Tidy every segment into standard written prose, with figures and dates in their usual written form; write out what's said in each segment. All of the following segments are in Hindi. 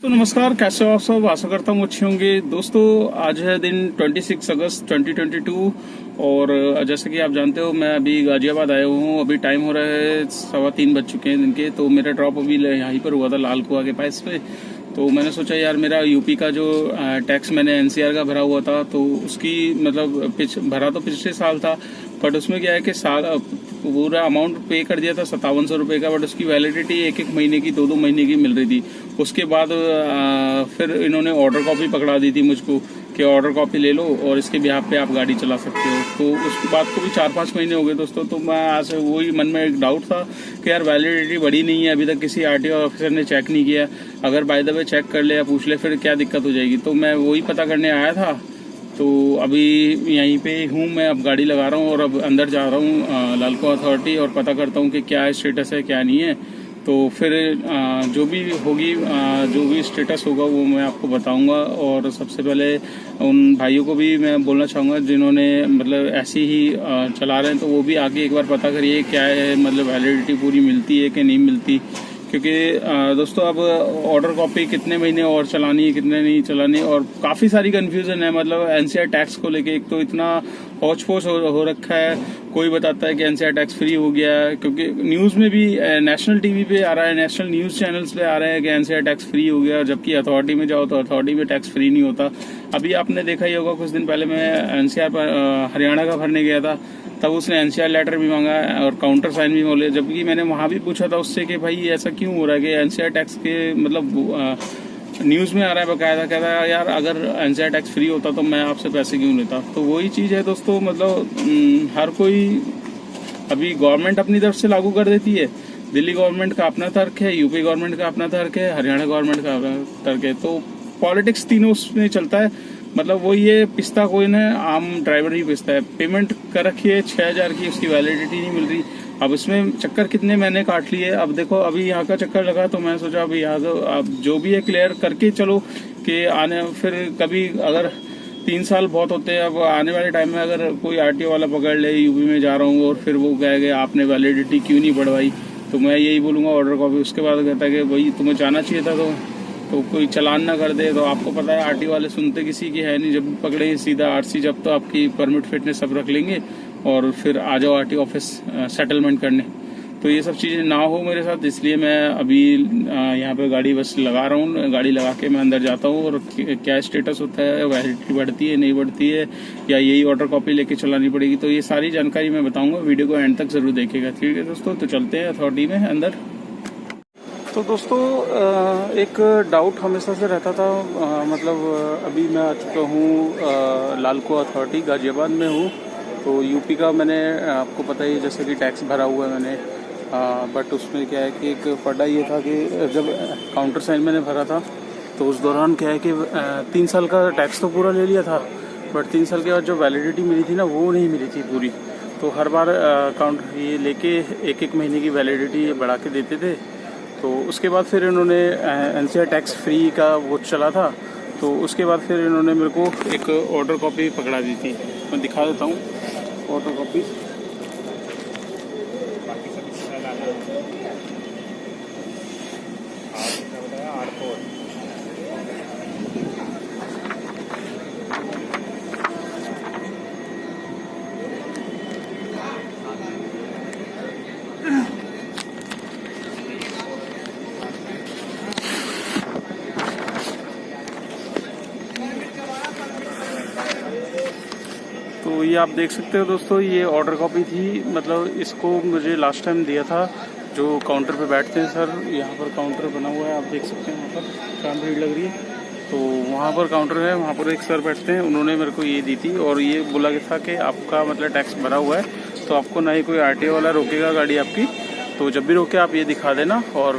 तो नमस्कार, कैसे हो आप सब। आशा करता हूँ अच्छे होंगे। दोस्तों, आज है दिन 26 अगस्त 2022 और जैसे कि आप जानते हो मैं अभी गाजियाबाद आया हूँ। अभी टाइम हो रहा है 3:15 बज चुके हैं दिन के। तो मेरा ड्रॉप अभी यहीं पर हुआ था लाल कुआं के पास पे। तो मैंने सोचा यार मेरा यूपी का जो टैक्स मैंने एनसीआर का भरा हुआ था तो उसकी मतलब भरा तो पिछले साल था, बट उसमें क्या है कि पूरा अमाउंट पे कर दिया था 5700 रुपये का, बट उसकी वैलिडिटी एक एक महीने की 2-2 महीने की मिल रही थी। उसके बाद फिर इन्होंने ऑर्डर कॉपी पकड़ा दी थी मुझको कि ऑर्डर कॉपी ले लो और इसके बिहाफ पे आप गाड़ी चला सकते हो। तो उसके बाद को भी 4-5 महीने हो गए दोस्तों। तो मैं आज वही मन में एक डाउट था कि यार वैलिडिटी बढ़ी नहीं है, अभी तक किसी आरटीओ ऑफिसर ने चेक नहीं किया। अगर बाय द वे चेक कर ले या पूछ ले फिर क्या दिक्कत हो जाएगी। तो मैं वही पता करने आया था। तो अभी यहीं पे हूँ मैं, अब गाड़ी लगा रहा हूँ और अब अंदर जा रहा हूँ लाल कुआं अथॉरिटी और पता करता हूँ कि क्या स्टेटस है क्या नहीं है। तो फिर जो भी होगी जो भी स्टेटस होगा वो मैं आपको बताऊंगा। और सबसे पहले उन भाइयों को भी मैं बोलना चाहूँगा जिन्होंने मतलब ऐसे ही चला रहे हैं, तो वो भी आगे एक बार पता करिए क्या है, मतलब वैलिडिटी पूरी मिलती है कि नहीं मिलती। क्योंकि दोस्तों अब ऑर्डर कॉपी कितने महीने और चलानी है कितने नहीं चलानी, और काफ़ी सारी कंफ्यूजन है। मतलब एनसीआर टैक्स को लेके एक तो इतना हौच पौच हो रखा है। कोई बताता है कि एनसीआर टैक्स फ्री हो गया है, क्योंकि न्यूज़ में भी नेशनल टीवी पे आ रहा है, नेशनल न्यूज़ चैनल्स पे आ रहे हैं कि एनसीआर टैक्स फ्री हो गया, जबकि अथॉरिटी में जाओ तो अथॉरिटी में टैक्स फ्री नहीं होता। अभी आपने देखा ही होगा, कुछ दिन पहले मैं एनसीआर हरियाणा का भरने गया था, तब उसने एनसीआर लेटर भी मांगा और काउंटर साइन भी बोले। जबकि मैंने वहाँ भी पूछा था उससे कि भाई ऐसा क्यों हो रहा है कि एनसीआर टैक्स के मतलब न्यूज़ में आ रहा है बकायदा, कहता है यार अगर एनसीआर टैक्स फ्री होता तो मैं आपसे पैसे क्यों लेता। तो वही चीज़ है दोस्तों, मतलब हर कोई अभी गवर्नमेंट अपनी तरफ से लागू कर देती है। दिल्ली गवर्नमेंट का अपना तर्क है, यूपी गवर्नमेंट का अपना तर्क है, हरियाणा गवर्नमेंट का अपना तर्क है। तो पॉलिटिक्स तीनों उसमें चलता है। मतलब वो ये पिस्ता कोइन है, आम ड्राइवर ही पिस्ता है। पेमेंट कर रखी है 6000 की, उसकी वैलिडिटी नहीं मिल रही। अब इसमें चक्कर कितने मैंने काट लिए। अब देखो अभी यहाँ का चक्कर लगा तो मैं सोचा अभी यहाँ तो अब जो भी है क्लियर करके चलो कि आने फिर कभी अगर 3 साल बहुत होते हैं। अब आने वाले टाइम में अगर कोई आरटीओ वाला पकड़ ले यूपी में जा रहा हूँ और फिर वो कहेगा आपने वैलिडिटी क्यों नहीं बढ़वाई, तो मैं यही बोलूँगा ऑर्डर कॉपी। उसके बाद कहता है कि भाई तुम्हें जाना चाहिए था तो कोई चालान ना कर दे। तो आपको पता है आरटीओ वाले सुनते किसी की है नहीं, जब पकड़े सीधा आरसी जब तो आपकी परमिट फिटनेस सब रख लेंगे और फिर आ जाओ आरटीओ ऑफिस सेटलमेंट करने। तो ये सब चीज़ें ना हो मेरे साथ, इसलिए मैं अभी यहाँ पे गाड़ी बस लगा रहा हूँ। गाड़ी लगा के मैं अंदर जाता हूँ और क्या स्टेटस होता है, वैलिडिटी बढ़ती है नहीं बढ़ती है, या यही ऑर्डर कॉपी लेके चलानी पड़ेगी, तो ये सारी जानकारी मैं बताऊँगा। वीडियो को एंड तक ज़रूर देखिएगा। ठीक है दोस्तों, तो चलते हैं अथॉरिटी में अंदर। तो दोस्तों एक डाउट हमेशा से रहता था, मतलब अभी मैं आ चुका हूँ लाल कुआं अथॉरिटी, गाजियाबाद में हूँ। तो यूपी का मैंने आपको पता ही जैसे कि टैक्स भरा हुआ है मैंने, बट उसमें क्या है कि एक फटा ये था कि जब काउंटर साइन मैंने भरा था तो उस दौरान क्या है कि 3 साल का टैक्स तो पूरा ले लिया था, बट 3 साल के बाद जो वैलिडिटी मिली थी ना वो नहीं मिली थी पूरी। तो हर बार काउंटर ये लेके एक एक महीने की वैलिडिटी बढ़ा के देते थे। तो उसके बाद फिर इन्होंने एनसीआर टैक्स फ्री का वो चला था, तो उसके बाद फिर इन्होंने मेरे को एक ऑर्डर कॉपी पकड़ा दी थी। मैं दिखा देता हूँ ऑर्डर कॉपी। तो ये आप देख सकते हो दोस्तों, ये ऑर्डर कॉपी थी। मतलब इसको मुझे लास्ट टाइम दिया था जो काउंटर पे बैठते हैं सर, यहाँ पर काउंटर बना हुआ है, आप देख सकते हैं वहाँ पर काम भीड़ लग रही है। तो वहाँ पर काउंटर है, वहाँ पर एक सर बैठते हैं, उन्होंने मेरे को ये दी थी और ये बोला गया था कि आपका मतलब टैक्स भरा हुआ है तो आपको ना ही कोई आरटीओ वाला रोकेगा गाड़ी आपकी, तो जब भी रोके आप ये दिखा देना। और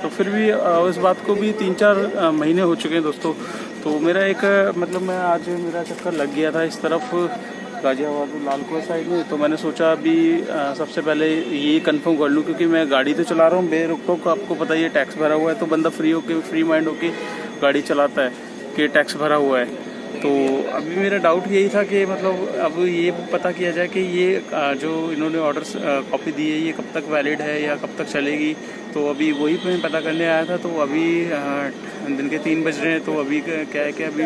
तो फिर भी इस बात को भी 3-4 महीने हो चुके हैं दोस्तों। तो मेरा एक मतलब मैं आज मेरा चक्कर लग गया था इस तरफ गाजियाबाद लाल कुआं साइड में। तो मैंने सोचा अभी सबसे पहले ये कंफर्म कर लूँ, क्योंकि मैं गाड़ी तो चला रहा हूँ बेरोक टोक, आपको पता ही है टैक्स भरा हुआ है तो बंदा फ्री माइंड होके गाड़ी चलाता है कि टैक्स भरा हुआ है। तो अभी मेरा डाउट यही था कि मतलब अब ये पता किया जाए कि ये जो इन्होंने ऑर्डर कॉपी दी है ये कब तक वैलिड है या कब तक चलेगी। तो अभी वही मैं पता करने आया था। तो अभी दिन के 3 बज रहे हैं। तो अभी क्या है कि अभी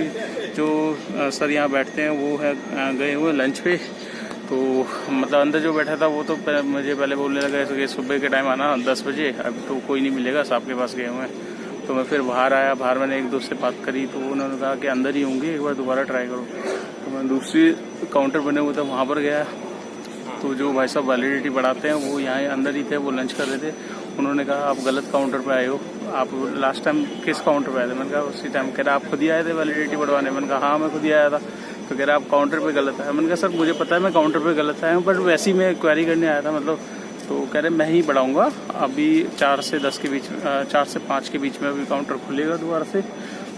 जो सर यहाँ बैठते हैं वो है गए हुए लंच पे। तो मतलब अंदर जो बैठा था वो तो मुझे पहले बोलने लगा कि सुबह के टाइम आना 10 बजे, अब तो कोई नहीं मिलेगा, साहब के पास गए हुए हैं। तो मैं फिर बाहर आया, बाहर मैंने एक दोस्त से बात करी तो उन्होंने कहा कि अंदर ही होंगे, एक बार दोबारा ट्राई करो। तो मैं दूसरी काउंटर बने हुए थे वहाँ पर गया। तो जो भाई साहब वैलिडिटी बढ़ाते हैं वो यहाँ अंदर ही थे, वो लंच कर रहे थे। उन्होंने कहा आप गलत काउंटर पर आए हो, आप लास्ट टाइम किस काउंटर पर आए थे? मैंने कहा उसी टाइम। कह रहा आप खुद ही आए थे वैलिडिटी बढ़वाने? मैंने कहा हाँ मैं खुद ही आया था। तो कह रहा आप काउंटर पे गलत आया। मैंने कहा सर मुझे पता है मैं काउंटर पे गलत आया हूँ, बट वैसे ही मैं क्वेरी करने आया था मतलब। तो कह रहे मैं ही बढ़ाऊँगा, अभी 4 से 10 के बीच 4 से 5 के बीच में अभी काउंटर खुलेगा दोबारा से।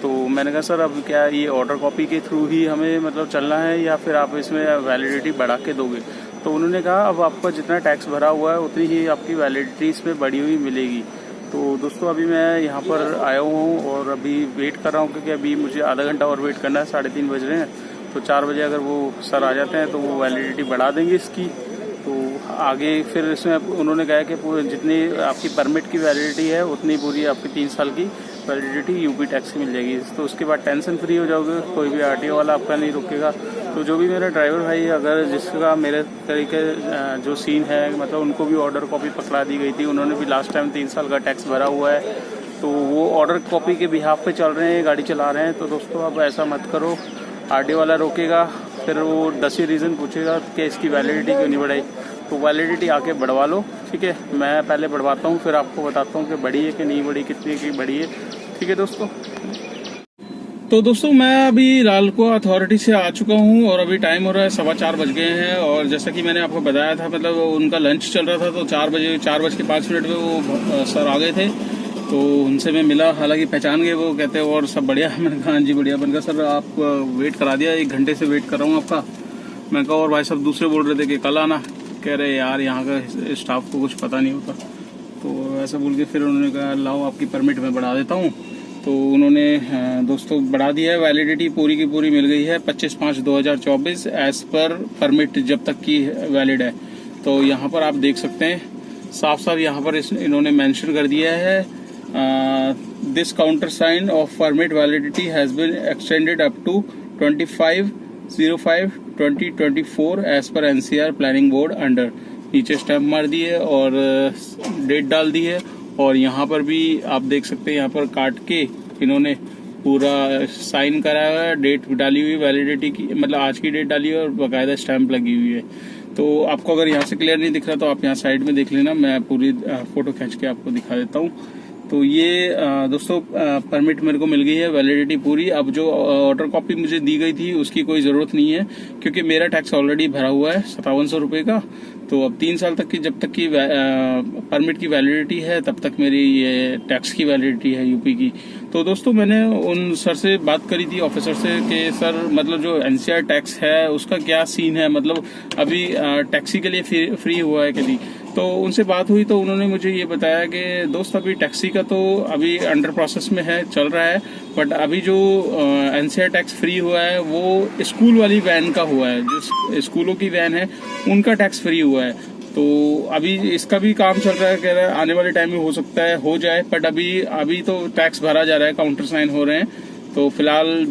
तो मैंने कहा सर अब क्या ये ऑर्डर कॉपी के थ्रू ही हमें मतलब चलना है या फिर आप इसमें वैलिडिटी बढ़ा के दोगे? तो उन्होंने कहा अब आपका जितना टैक्स भरा हुआ है उतनी ही आपकी वैलिडिटी इसमें बढ़ी हुई मिलेगी। तो दोस्तों अभी मैं यहाँ पर आया हूँ और अभी वेट कर रहा हूँ क्योंकि अभी मुझे आधा घंटा और वेट करना है, 3:30 बज रहे हैं। तो 4 बजे अगर वो सर आ जाते हैं तो वो वैलिडिटी बढ़ा देंगे इसकी। तो आगे फिर इसमें उन्होंने कहा कि पूरे जितनी आपकी परमिट की वैलिडिटी है उतनी पूरी आपकी 3 साल की वैलिडिटी यूपी टैक्स की मिल जाएगी। तो उसके बाद टेंशन फ्री हो जाओगे, कोई भी आरटीओ वाला आपका नहीं रुकेगा। तो जो भी मेरा ड्राइवर भाई अगर जिसका मेरे तरीके जो सीन है मतलब उनको भी ऑर्डर कॉपी पकड़ा दी गई थी, उन्होंने भी लास्ट टाइम 3 साल का टैक्स भरा हुआ है, तो वो ऑर्डर कॉपी के बिहाफ पे चल रहे हैं, गाड़ी चला रहे हैं। तो दोस्तों अब ऐसा मत करो, आरटीओ वाला रोकेगा, फिर वो 10 ही रीज़न पूछेगा कि इसकी वैलिडिटी क्यों नहीं बढ़ाई। तो वैलिडिटी आके बढ़वा लो, ठीक है। मैं पहले बढ़वाता हूँ फिर आपको बताता हूँ कि बढ़ी है कि नहीं बढ़ी, कितनी की बढ़ी है, ठीक है दोस्तों। तो दोस्तों मैं अभी लालकुआ अथॉरिटी से आ चुका हूँ और अभी टाइम हो रहा है 4:15 बज गए हैं। और जैसा कि मैंने आपको बताया था मतलब उनका लंच चल रहा था, तो 4:05 पे वो सर आ गए थे। तो उनसे मैं मिला, हालांकि पहचान गए, वो कहते और सब बढ़िया। मैंने कहा हाँ जी बढ़िया। मैंने कहा सर आप वेट करा दिया, 1 घंटे से वेट कर रहा हूँ आपका। मैं कहा और भाई साहब दूसरे बोल रहे थे कि कल आना। कह रहे यार यहाँ का स्टाफ को कुछ पता नहीं होता। तो ऐसा बोल के फिर उन्होंने कहा लाओ आपकी परमिट मैं बढ़ा देता हूँ। तो उन्होंने दोस्तों बढ़ा दिया है, वैलिडिटी पूरी की पूरी मिल गई है 25/5/2024 एज पर परमिट जब तक की वैलिड है। तो यहाँ पर आप देख सकते हैं साफ साफ यहाँ पर इन्होंने मेंशन कर दिया है this counter sign of permit validity has been extended up to 25/05/2024 as per NCR planning board under. नीचे स्टैम्प मार दी है और डेट डाल दी है। और यहाँ पर भी आप देख सकते हैं, यहाँ पर काट के इन्होंने पूरा साइन करा हुआ है, डेट डाली हुई वैलिडिटी की, मतलब आज की डेट डाली है और बाकायदा स्टैम्प लगी हुई है। तो आपको अगर यहाँ से क्लियर नहीं दिख रहा तो आप यहाँ साइड में देख लेना, मैं पूरी फोटो खींच के आपको दिखा देता हूँ। तो ये दोस्तों परमिट मेरे को मिल गई है, वैलिडिटी पूरी। अब जो ऑर्डर कॉपी मुझे दी गई थी उसकी कोई जरूरत नहीं है क्योंकि मेरा टैक्स ऑलरेडी भरा हुआ है 5700 रुपये का। तो अब 3 साल तक की जब तक की परमिट की वैलिडिटी है तब तक मेरी ये टैक्स की वैलिडिटी है यूपी की। तो दोस्तों मैंने उन सर से बात करी थी, ऑफिसर से, कि सर मतलब जो एनसीआर टैक्स है उसका क्या सीन है, मतलब अभी टैक्सी के लिए फ्री हुआ है कि नहीं। तो उनसे बात हुई तो उन्होंने मुझे ये बताया कि दोस्त अभी टैक्सी का तो अभी अंडर प्रोसेस में है, चल रहा है, बट अभी जो एनसीआर टैक्स फ्री हुआ है वो स्कूल वाली वैन का हुआ है, जो स्कूलों की वैन है उनका टैक्स फ्री हुआ है। तो अभी इसका भी काम चल रहा है, कह रहा है आने वाले टाइम में हो सकता है हो जाए, बट अभी तो टैक्स भरा जा रहा है, काउंटर साइन हो रहे हैं। तो फिलहाल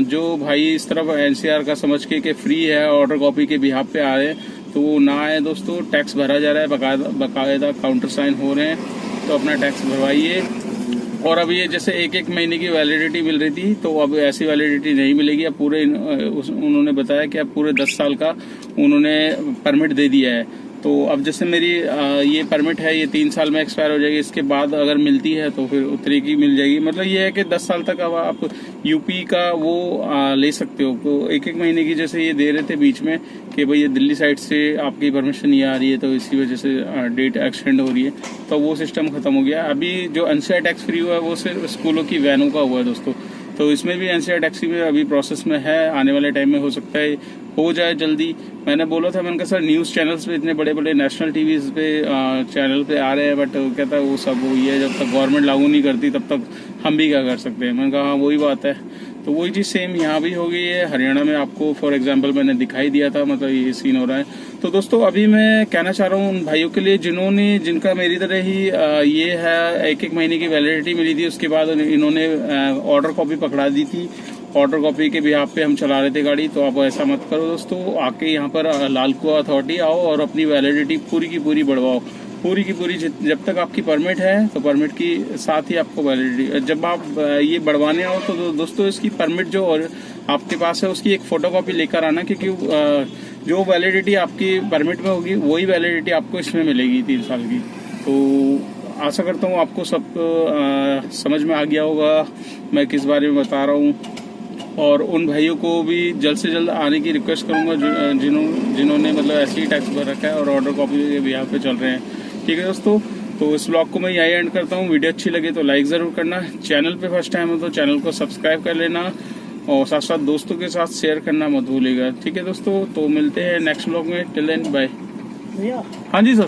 जो भाई इस तरफ एनसीआर का समझ के फ्री है ऑर्डर कॉपी के बिहाफ पे आ रहे हैं तो वो ना आए दोस्तों, टैक्स भरा जा रहा है, बाकायदा काउंटर साइन हो रहे हैं, तो अपना टैक्स भरवाइए। और अब ये जैसे 1 महीने की वैलिडिटी मिल रही थी तो अब ऐसी वैलिडिटी नहीं मिलेगी, अब पूरे उन्होंने बताया कि अब पूरे 10 साल का उन्होंने परमिट दे दिया है। तो अब जैसे मेरी ये परमिट है ये 3 साल में एक्सपायर हो जाएगी, इसके बाद अगर मिलती है तो फिर उतनी की मिल जाएगी। मतलब ये है कि 10 साल तक अब आप यूपी का वो ले सकते हो। तो 1 महीने की जैसे ये दे रहे थे बीच में कि भाई ये दिल्ली साइड से आपकी परमिशन नहीं आ रही है तो इसी वजह से डेट एक्सटेंड हो रही है, तो वो सिस्टम खत्म हो गया। अभी जो एनसीआर टैक्स फ्री हुआ है वो सिर्फ स्कूलों की वैनों का हुआ है दोस्तों। तो इसमें भी एनसीआर टैक्सी में अभी प्रोसेस में है, आने वाले टाइम में हो सकता है हो जाए जल्दी। मैंने बोला था, मैंने कहा सर न्यूज़ चैनल्स पे इतने बड़े बड़े नेशनल टीवीज पे चैनल पे आ रहे हैं, बट कहता है वो सब वही है, जब तक गवर्नमेंट लागू नहीं करती तब तक हम भी क्या कर सकते हैं। मैंने कहा हाँ वही बात है। तो वही चीज़ सेम यहाँ भी हो गई है। हरियाणा में आपको फॉर एग्जांपल मैंने दिखाई दिया था, मतलब ये सीन हो रहा है। तो दोस्तों अभी मैं कहना चाह रहा हूँ उन भाइयों के लिए जिनका मेरी तरह ही ये है 1-1 महीने की वैलिडिटी मिली थी, उसके बाद इन्होंने ऑर्डर कॉपी पकड़ा दी थी। ऑर्डर कॉपी के बिहाफ पे हम चला रहे थे गाड़ी। तो आप ऐसा मत करो दोस्तों, आके यहाँ पर लाल कुआं अथॉरिटी आओ और अपनी वैलिडिटी पूरी की पूरी बढ़वाओ, पूरी की पूरी। जब तक आपकी परमिट है तो परमिट की साथ ही आपको वैलिडिटी, जब आप ये बढ़वाने आओ तो दोस्तों इसकी परमिट जो और आपके पास है उसकी एक फोटोकॉपी लेकर आना, क्योंकि जो वैलिडिटी आपकी परमिट में होगी वही वैलिडिटी आपको इसमें मिलेगी 3 साल की। तो आशा करता हूँ आपको सब समझ में आ गया होगा मैं किस बारे में बता रहा हूँ। और उन भाइयों को भी जल्द से जल्द आने की रिक्वेस्ट करूंगा जिन्होंने मतलब ऐसे ही टैक्स भर रखा है और ऑर्डर कॉपी के बिहार पे चल रहे हैं। ठीक है दोस्तों, तो इस ब्लॉग को मैं यही एंड करता हूँ। वीडियो अच्छी लगे तो लाइक ज़रूर करना, चैनल पे फर्स्ट टाइम हो तो चैनल को सब्सक्राइब कर लेना और साथ साथ दोस्तों के साथ शेयर करना मत भूलिएगा। ठीक है दोस्तों, तो मिलते हैं नेक्स्ट ब्लॉग में। Till then bye. हाँ जी सर।